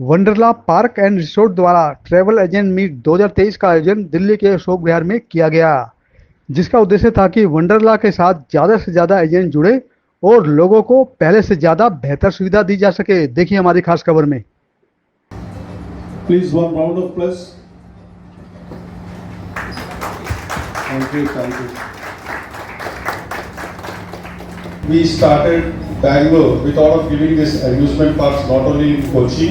Wonderla park and resort द्वारा travel agent meet 2023 का आयोजन दिल्ली के अशोक विहार में किया गया, जिसका उद्देश्य था कि वंडरला के साथ ज़्यादा से ज़्यादा एजेंट जुड़े और लोगों को पहले से ज़्यादा बेहतर सुविधा दी जा सके। देखिए हमारी खास खबर में। Please, one round of applause. Thank you, thank you. We started Bangalore. We thought of giving this amusement parks not only in Kochi,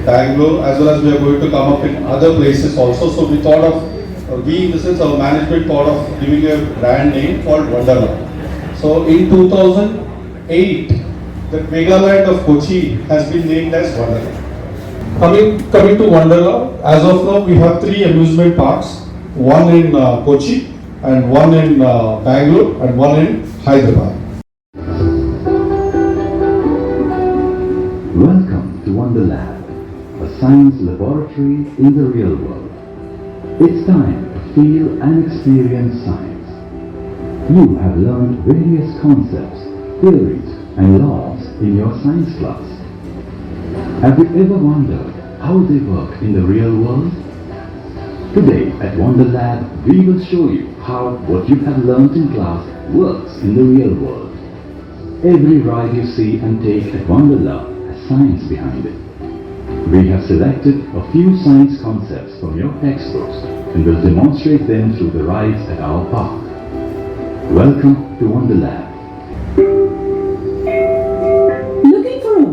Bangalore, as well as we are going to come up in other places also. So we thought of, we in the sense our management thought of giving a brand name called Wonderland. So in 2008, the Megaland of Kochi has been named as Wonderland. Coming to Wonderland, as of now we have 3 amusement parks, one in Kochi and one in Bangalore and one in Hyderabad. Welcome to Wonderland, a science laboratory in the real world. It's time to feel and experience science. You have learned various concepts, theories and laws in your science class. Have you ever wondered how they work in the real world? Today at Wonderland, we will show you how what you have learnt in class works in the real world. Every ride you see and take at Wonderland has science behind it. We have selected a few science concepts from your textbooks and will demonstrate them through the rides at our park. Welcome to Wonderland.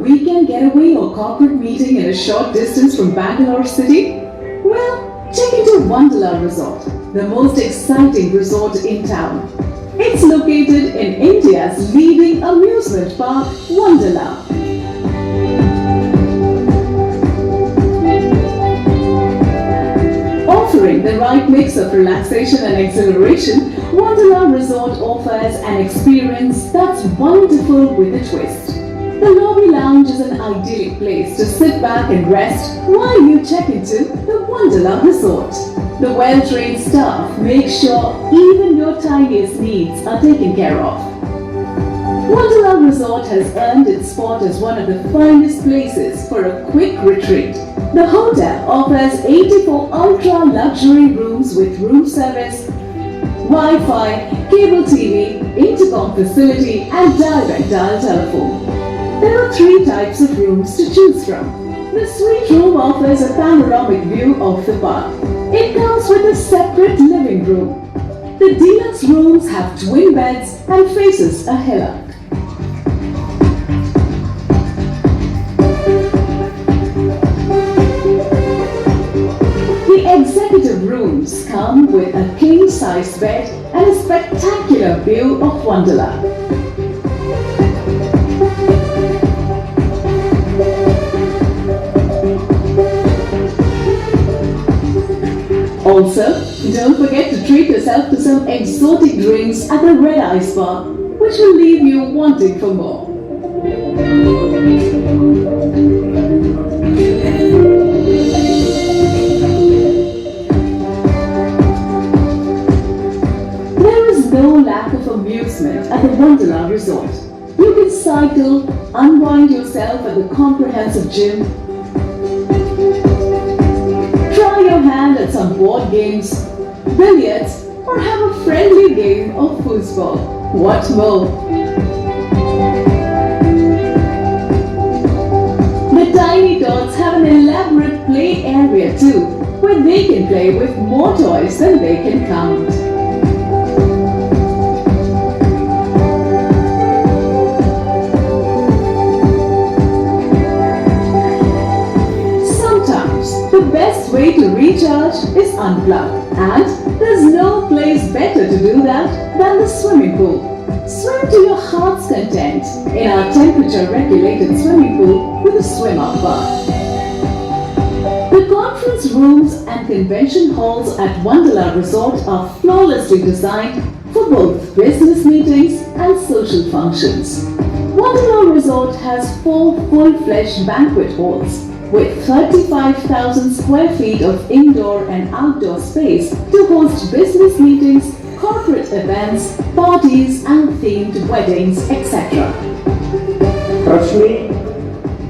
Weekend getaway or corporate meeting in a short distance from Bangalore city? Well, check into Wonderla Resort, the most exciting resort in town. It's located in India's leading amusement park, Wonderla. Offering the right mix of relaxation and exhilaration, Wonderla Resort offers an experience that's wonderful with a twist. The lobby lounge is an idyllic place to sit back and rest while you check into the Wonderla Resort. The well-trained staff make sure even your tiniest needs are taken care of. Wonderla Resort has earned its spot as one of the finest places for a quick retreat. The hotel offers 84 ultra-luxury rooms with room service, Wi-Fi, cable TV, intercom facility and direct dial telephone. There are 3 types of rooms to choose from. The suite room offers a panoramic view of the park. It comes with a separate living room. The deluxe rooms have twin beds and faces a hillock. The executive rooms come with a king-size bed and a spectacular view of Wonderland. Also, don't forget to treat yourself to some exotic drinks at the Red Ice Bar, which will leave you wanting for more. There is no lack of amusement at the Wonderla Resort. You can cycle, unwind yourself at the comprehensive gym, try your hand at some board games, billiards, or have a friendly game of foosball. What more? The tiny tots have an elaborate play area too, where they can play with more toys than they can count. The best way to recharge is unplug, and there's no place better to do that than the swimming pool. Swim to your heart's content in our temperature-regulated swimming pool with a swim-up bar. The conference rooms and convention halls at Wonderla Resort are flawlessly designed for both business meetings and social functions. Wonderla Resort has 4 full-fledged banquet halls with 35,000 square feet of indoor and outdoor space to host business meetings, corporate events, parties and themed weddings, etc. Trust me,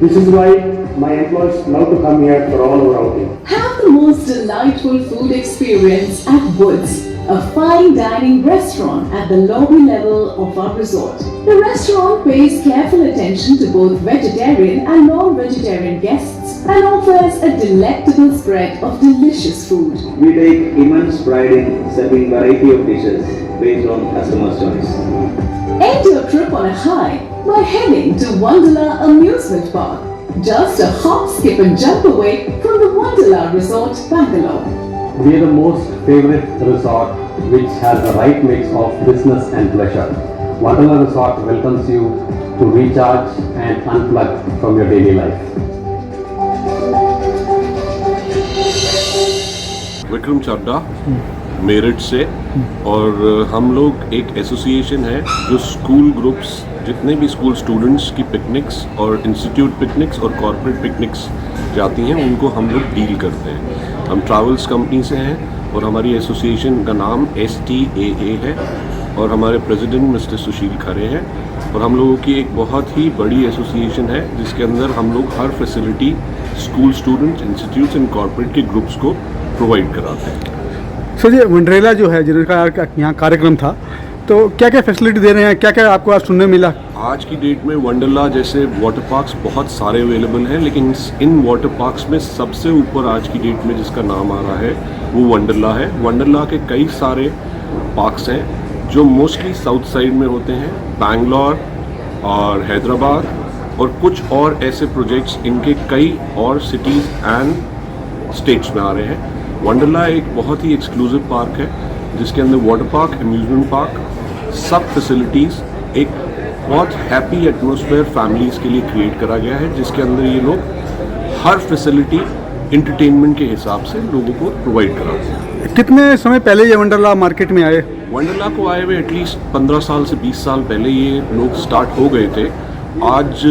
this is why my employees love to come here for all our outing. Have the most delightful food experience at Woods, a fine dining restaurant at the lobby level of our resort. The restaurant pays careful attention to both vegetarian and non-vegetarian guests and offers a delectable spread of delicious food. We take immense pride in serving variety of dishes based on customers' choice. End your trip on a high by heading to Wonderla Amusement Park, just a hop, skip and jump away from the Wonderla Resort, Bangalore. We are the most favorite resort which has the right mix of business and pleasure. Wonderla Resort welcomes you to recharge and unplug from your daily life. Vikram चड्डा मेरठ से, और हम लोग एक association है जो school groups, जितने भी school students की पिकनिक्स और इंस्टीट्यूट पिकनिक्स और कॉर्पोरेट पिकनिक्स जाती हैं उनको हम लोग डील करते हैं। हम ट्रैवल्स कंपनी से हैं और हमारी एसोसिएशन का नाम STAA है और हमारे प्रेसिडेंट मिस्टर सुशील खरे हैं, और हम लोगों की एक बहुत ही बड़ी एसोसिएशन है जिसके अंदर हम लोग हर facility school students, institutes and corporate के ग्रुप्स को प्रोवाइड कराते हैं। सर ये वंडरला जो है जिनका यहाँ कार्यक्रम था, तो क्या क्या फैसिलिटी दे रहे हैं, क्या क्या आपको आज सुनने मिला? आज की डेट में वंडरला जैसे वाटर पार्क्स बहुत सारे अवेलेबल हैं, लेकिन इन वाटर पार्क्स में सबसे ऊपर आज की डेट में जिसका नाम आ रहा है वो वंडरला है। वंडरला के कई सारे पार्क्स हैं जो मोस्टली साउथ साइड में होते हैं, बैंगलोर और हैदराबाद, और कुछ और ऐसे प्रोजेक्ट्स इनके कई और सिटीज़ एंड स्टेट्स में आ रहे हैं। वंडरला एक बहुत ही एक्सक्लूसिव पार्क है जिसके अंदर वाटर पार्क, अम्यूजमेंट पार्क, सब फैसिलिटीज़, एक बहुत हैप्पी एटमॉस्फेयर फैमिलीज़ के लिए क्रिएट करा गया है, जिसके अंदर ये लोग हर फैसिलिटी इंटरटेनमेंट के हिसाब से लोगों को प्रोवाइड कराते हैं। कितने समय पहले ये वंडरला मार्केट में आए? वंडरला को आए हुए एटलीस्ट 15 साल से 20 साल पहले ये लोग स्टार्ट हो गए थे। आज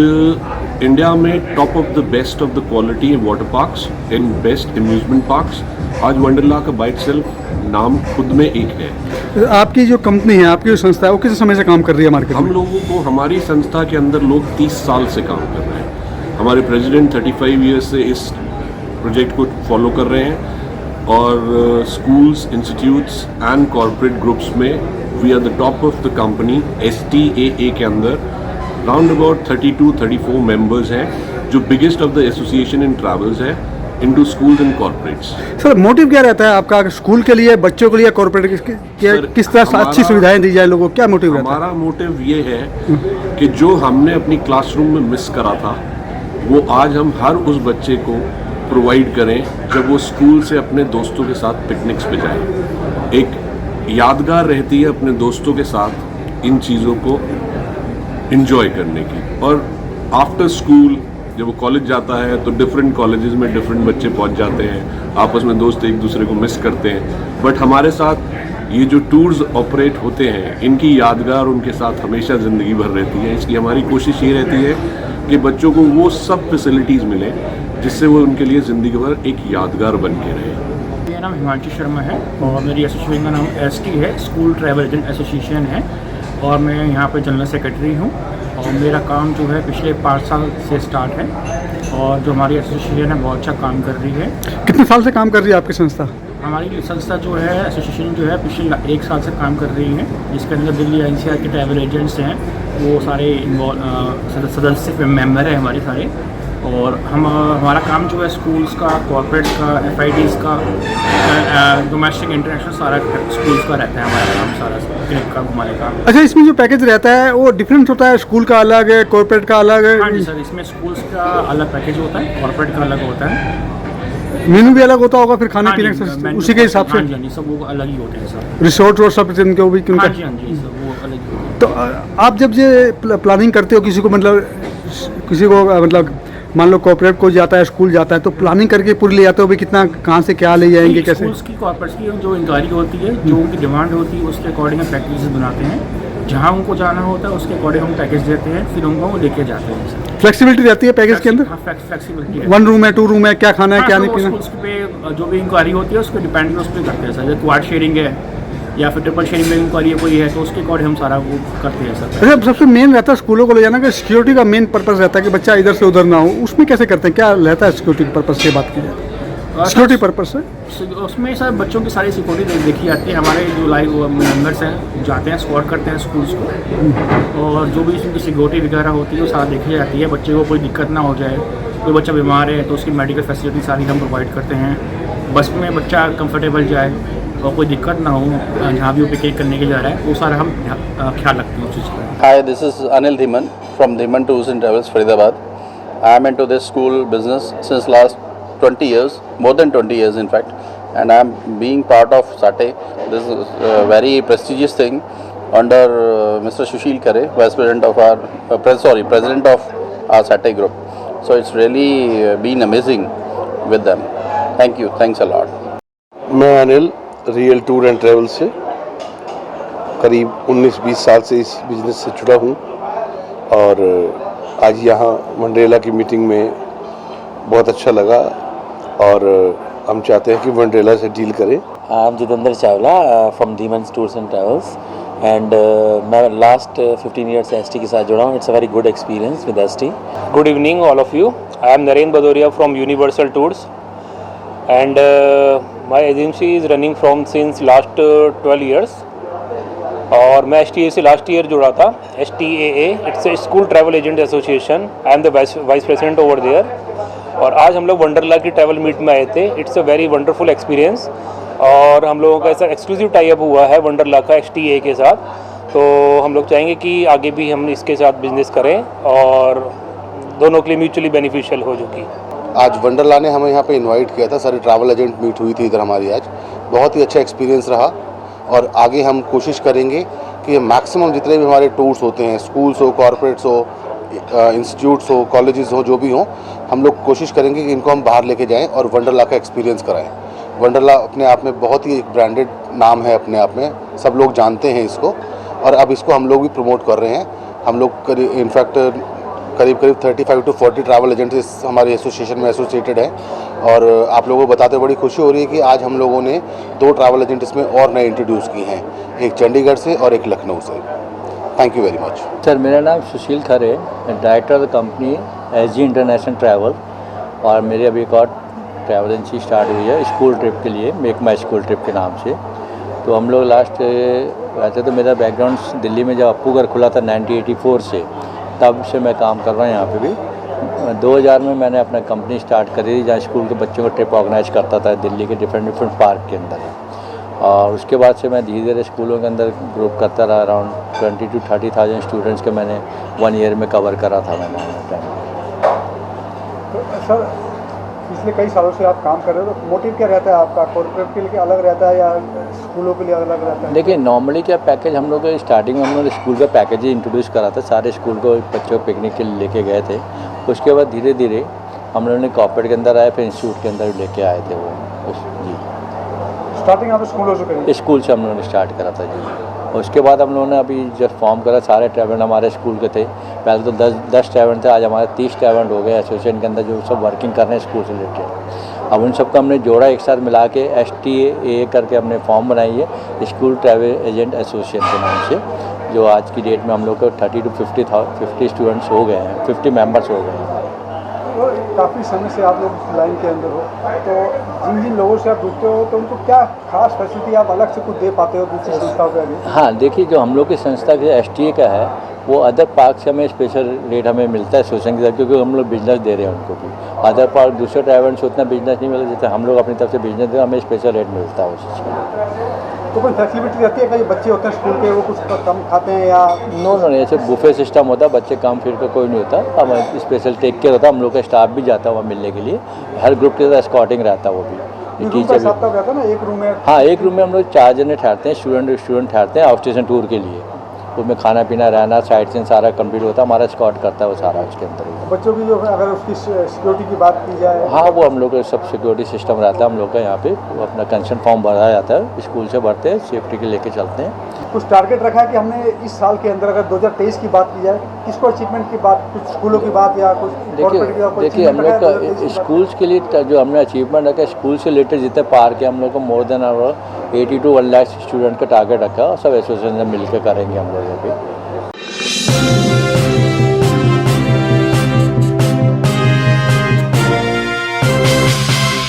इंडिया में top of the best of the quality water parks and best amusement parks, आज वंडरला का बाइट सेल्फ नाम खुद में एक है। आपकी जो कंपनी है, आपकी जो संस्था है, वो किस समय से काम कर रही है मार्केट में? हम लोगों को, हमारी संस्था के अंदर लोग 30 साल से काम कर रहे हैं। हमारे प्रेसिडेंट 35 ईयर्स से इस प्रोजेक्ट को फॉलो कर रहे हैं, और schools, institutes and corporate groups में we are the top of the company. STAA के अंदर राउंड अबाउट 32-34 मेंबर्स हैं, जो biggest of the association in travels है into schools and corporates. Sir motive क्या रहता है आपका, स्कूल के लिए, बच्चों के लिए, कॉर्पोरेट किस तरह से अच्छी सुविधाएं दी जाए लोगों को, क्या मोटिव रहता है? हमारा मोटिव ये है कि जो हमने अपनी क्लासरूम में मिस करा था वो आज हम हर उस बच्चे को प्रोवाइड करें जब वो स्कूल से अपने दोस्तों के साथ पिकनिक्स पे जाए। एक यादगार रहती है अपने दोस्तों के साथ इन चीज़ों को एंजॉय करने की। और आफ्टर स्कूल जब वो कॉलेज जाता है तो डिफरेंट कॉलेजेस में डिफरेंट बच्चे पहुंच जाते हैं, आपस में दोस्त एक दूसरे को मिस करते हैं, बट हमारे साथ ये जो टूर्स ऑपरेट होते हैं इनकी यादगार उनके साथ हमेशा ज़िंदगी भर रहती है। इसकी हमारी कोशिश ये रहती है कि बच्चों को वो सब फैसिलिटीज़ मिलें जिससे वो उनके लिए ज़िंदगी भर एक यादगार बन के रहे। मेरा नाम हिमांशु शर्मा है और मेरी एसोसिएशन का नाम ST है, स्कूल ट्रैवल एजेंट एसोसिएशन है, और मैं यहाँ पर जनरल सेक्रेटरी हूँ। और मेरा काम जो है पिछले 5 साल से स्टार्ट है, और जो हमारी एसोसिएशन है बहुत अच्छा काम कर रही है। कितने साल से काम कर रही है आपकी संस्था? हमारी संस्था जो है, एसोसिएशन जो है पिछले 1 साल से काम कर रही है, जिसके अंदर दिल्ली NCR के ट्रैवल एजेंट्स हैं, वो सारे सदस्य मेंबर हैं हमारे सारे। और हमारा काम जो है स्कूल्स का, कॉर्पोरेट्स का, FIDs का, डोमेस्टिक इंटरनेशनल सारा स्कूल्स का रहता है हमारा काम, सारा ट्रिप का घुमाने का। अच्छा, इसमें जो पैकेज रहता है वो डिफरेंट होता है, स्कूल का अलग है, कॉर्पोरेट का अलग है? हाँ जी सर, इसमें स्कूल्स का अलग पैकेज होता है, कॉर्पोरेट का अलग होता है। मेनू भी अलग होता होगा फिर खाने हाँ पीने जी, का उसी के हिसाब से? हाँ जी, सब वो अलग ही होते हैं सर। रिसोर्ट और सब जिनके भी हाँ जी, हाँ जी, सब वो अलग ही होते हैं। तो आप जब ये प्लानिंग करते हो किसी को, मतलब मान लो कॉर्पोरेट को जाता है, स्कूल जाता है, तो प्लानिंग करके पूरी ले जाते हो भी कितना, कहाँ से क्या ले जाएंगे, कैसे? स्कूल्स की, कॉर्पोरेट्स की जो इंक्वायरी होती है, जो उनकी डिमांड होती है उसके अकॉर्डिंग पैकेजेस बनाते हैं। जहाँ उनको जाना होता है उसके अकॉर्डिंग हम पैकेज देते हैं, फिर उनको वो लेके जाते हैं। फ्लेक्सिबिलिटी रहती है पैकेज के अंदर? हाँ, फ्लेक्सिबिलिटी है। 1 रूम है, 2 रूम है, क्या खाना है, क्या नहीं पीना? उस पे जो भी इंक्वायरी होती है उस पर डिपेंड, उस पर करते हैं सर। क्वाड शेयरिंग है या फिर ट्रिपल शेयरिंग में इंक्वायरी कोई है तो उसके अकॉर्डिंग हम सारा वो करते हैं सर। अच्छा, सबसे मेन रहता है स्कूलों को ले जाना कि सिक्योरिटी का मेन पर्पस रहता है कि बच्चा इधर से उधर ना हो, उसमें कैसे करते हैं, क्या रहता है सिक्योरिटी के पर्पस की बात की जाए? सिक्योरिटी पर्पस से उसमें सर बच्चों की सारी सिक्योरिटी देखी जाती है। हमारे जो लाइव मेम्बर्स हैं जाते हैं, स्क्वाड करते हैं स्कूल्स को, और जो भी उसकी सिक्योरिटी वगैरह होती है वो सारा देखी जाती है। बच्चे को कोई दिक्कत ना हो जाए, कोई बच्चा बीमार है तो उसकी मेडिकल फैसिलिटी सारी हम प्रोवाइड करते हैं। बस में बच्चा कंफर्टेबल जाए और कोई दिक्कत ना हो जहाँ भी वो पिकनिक करने के जा रहा है, वो सारा हम ख्याल रखते हैं उस चीज़ का। Hi, this is Anil Dhiman from Dhiman Tours and Travels, Faridabad. I am into this school business since last 20 years, more than 20 years in fact, and I am being part of SATE. This is a very prestigious thing under Mr. Sushil Khare, Vice President of our President of our SATE group. So it's really been amazing with them. Thank you, thanks a lot. मैं Anil real tour and travel से करीब 19-20 साल से इस business से जुड़ा हूँ, और आज यहाँ वंडरेला की मीटिंग में बहुत अच्छा लगा, और हम चाहते हैं कि वंडरेला से डील करें। I am Jitendra Chawla from Dhiman tours and travels, and मैं लास्ट 15 ईयर से एसटी के साथ जुड़ा हूँ। It's a very good experience with ST. Good evening all of you. I am Narendra Bhadauria from universal tours, and my agency is running from since last 12 years, और मैं STA से last year जुड़ा था। STAA, it's a school travel agent association. I am the vice president over there, और आज हम लोग वंडरला की ट्रैवल मीट में आए थे। It's a very wonderful experience, और हम लोगों का ऐसा एक्सक्लूसिव टाई अप हुआ है वंडरला का STA के साथ। तो हम लोग चाहेंगे कि आगे भी हम इसके साथ बिजनेस करें और दोनों के लिए म्यूचुअली बेनिफिशियल हो। जो कि आज वंडरला ने हमें यहाँ पे इनवाइट किया था, सारे ट्रैवल एजेंट मीट हुई थी इधर हमारी आज। बहुत ही अच्छा एक्सपीरियंस रहा, और आगे हम कोशिश करेंगे कि मैक्सिमम जितने भी हमारे टूर्स होते हैं, स्कूल्स हो, कॉर्पोरेट्स हो, इंस्टीट्यूट्स हो, कॉलेजेस हो, जो भी हो, हम लोग कोशिश करेंगे कि इनको हम बाहर लेके जाएं और वंडरला का एक्सपीरियंस कराएं। वंडरला अपने आप में बहुत ही एक ब्रांडेड नाम है, अपने आप में सब लोग जानते हैं इसको, और अब इसको हम लोग भी प्रमोट कर रहे हैं। हम लोग इनफैक्ट करीब 35 to 40 ट्रैवल एजेंट्स इस हमारे एसोसिएशन में एसोसिएटेड है, और आप लोगों को बताते बड़ी खुशी हो रही है कि आज हम लोगों ने 2 ट्रैवल एजेंट इसमें और नए इंट्रोड्यूस किए हैं, एक चंडीगढ़ से और एक लखनऊ से। Thank you very much. Sir, मेरा नाम Sushil Khare, director of the company SG international travel, और मेरी अभी एक और ट्रैवल एजेंसी स्टार्ट हुई है स्कूल ट्रिप के लिए, मेक माई स्कूल ट्रिप के नाम से। तो हम लोग लास्ट, वैसे तो मेरा बैकग्राउंड दिल्ली में जब अप्पू घर खुला था 1984 से, तब से मैं काम कर रहा हूँ यहाँ पे भी। 2000 में मैंने अपना कंपनी स्टार्ट करी थी, जहाँ स्कूल के बच्चों को ट्रिप ऑर्गेनाइज करता था दिल्ली के डिफरेंट पार्क के अंदर, और उसके बाद से मैं धीरे धीरे स्कूलों के अंदर ग्रुप करता रहा। अराउंड 20 to 30,000 स्टूडेंट्स के मैंने 1 ईयर में कवर करा था मैंने टाइम। तो सर, पिछले कई सालों से आप काम कर रहे हो, तो मोटिव क्या रहता है आपका? कॉर्पोरेट के लिए अलग रहता है या स्कूलों के लिए अलग रहता है? देखिए, नॉर्मली क्या पैकेज हम लोग स्टार्टिंग में हम लोग स्कूल का पैकेज ही इंट्रोड्यूस करा था, सारे स्कूल को बच्चों को पिकनिक के लिए लेके गए थे। उसके बाद धीरे धीरे हम लोगों ने कॉर्पोरेट के अंदर आए, फिर इंस्टीट्यूट के अंदर लेके आए थे वो। जी, स्टार्टिंग आप स्कूलों से करें? स्कूल से हम लोगों ने स्टार्ट करा था जी। उसके बाद हम लोगों ने अभी जब फॉर्म करा, सारे ट्रैवल हमारे स्कूल के थे। पहले तो 10 ट्रैवल थे, आज हमारे 30 ट्रैवल हो गए एसोसिएशन के अंदर, जो सब वर्किंग कर रहे हैं स्कूल से रिलेटेड। अब उन सबको हमने जोड़ा, एक साथ मिला के STA करके हमने फॉर्म बनाई है स्कूल ट्रैवल एजेंट एसोसिएशन के नाम से, जो आज की डेट में हम लोग को 30 to 50 स्टूडेंट्स हो गए हैं, 50 मेंबर्स हो गए हैं। तो काफ़ी समय से आप लोग लाइन के अंदर हो, तो जिन जिन लोगों से आप जुड़ते हो तो उनको क्या खास फैसिलिटी आप अलग से कुछ दे पाते हो दूसरी संस्थाओं के आगे? हाँ, देखिए, जो हम लोग की संस्था के STA का है, वो अदर पार्क से हमें स्पेशल रेट हमें मिलता है एसोसिएशन के साथ, क्योंकि हम लोग बिजनेस दे रहे हैं उनको भी। अदर पार्क दूसरे ट्रैवल से उतना बिजनेस नहीं मिलता, जैसे हम लोग अपनी तरफ से बिजनेस दे, हमें स्पेशल रेट मिलता है उस चीज़ का। तो कोई फैसिलिटी रहती है? कई बच्चे होते हैं स्कूल के, वो कुछ कम खाते हैं या? नो, ऐसे बुफे सिस्टम होता है, बच्चे काम फिर का कोई नहीं होता। अब स्पेशल टेक केयर होता है, हम लोग का स्टाफ भी जाता है वहाँ मिलने के लिए, हर ग्रुप के साथ एस्कॉर्टिंग रहता है वो भी। टीचर रहता है ना एक रूम में? हाँ, एक रूम में हम लोग 4 जने ठहरते हैं, स्टूडेंट ठहरते हैं आउट स्टेशन टूर के लिए। उसमें खाना पीना, रहना, साइट सीन सारा कंप्लीट होता है, हमारा स्कॉट करता है वो सारा उसके अंदर ही। बच्चों की जो अगर उसकी सिक्योरिटी की बात की जाए? हाँ, वो हम लोग का सब सिक्योरिटी सिस्टम रहता है हम लोग का यहाँ पे। अपना कंसेंट फॉर्म भरा जाता है, स्कूल से भरते हैं, सेफ्टी के लेके चलते हैं। कुछ टारगेट रखा है कि हमने इस साल के अंदर, अगर 2023 की बात की जाए, किसको अचीवमेंट की बात, कुछ स्कूलों की बात या कुछ कॉर्पोरेट की? देखिए हम लोग का स्कूल्स के लिए जो हमने अचीवमेंट रखा है, स्कूल से रिलेटेड जितने पार्क है हम लोग को more than 80 to 1 lakh student का टारगेट रखा है और सब एसोसिएशन से मिलकर करेंगे हम लोग भी।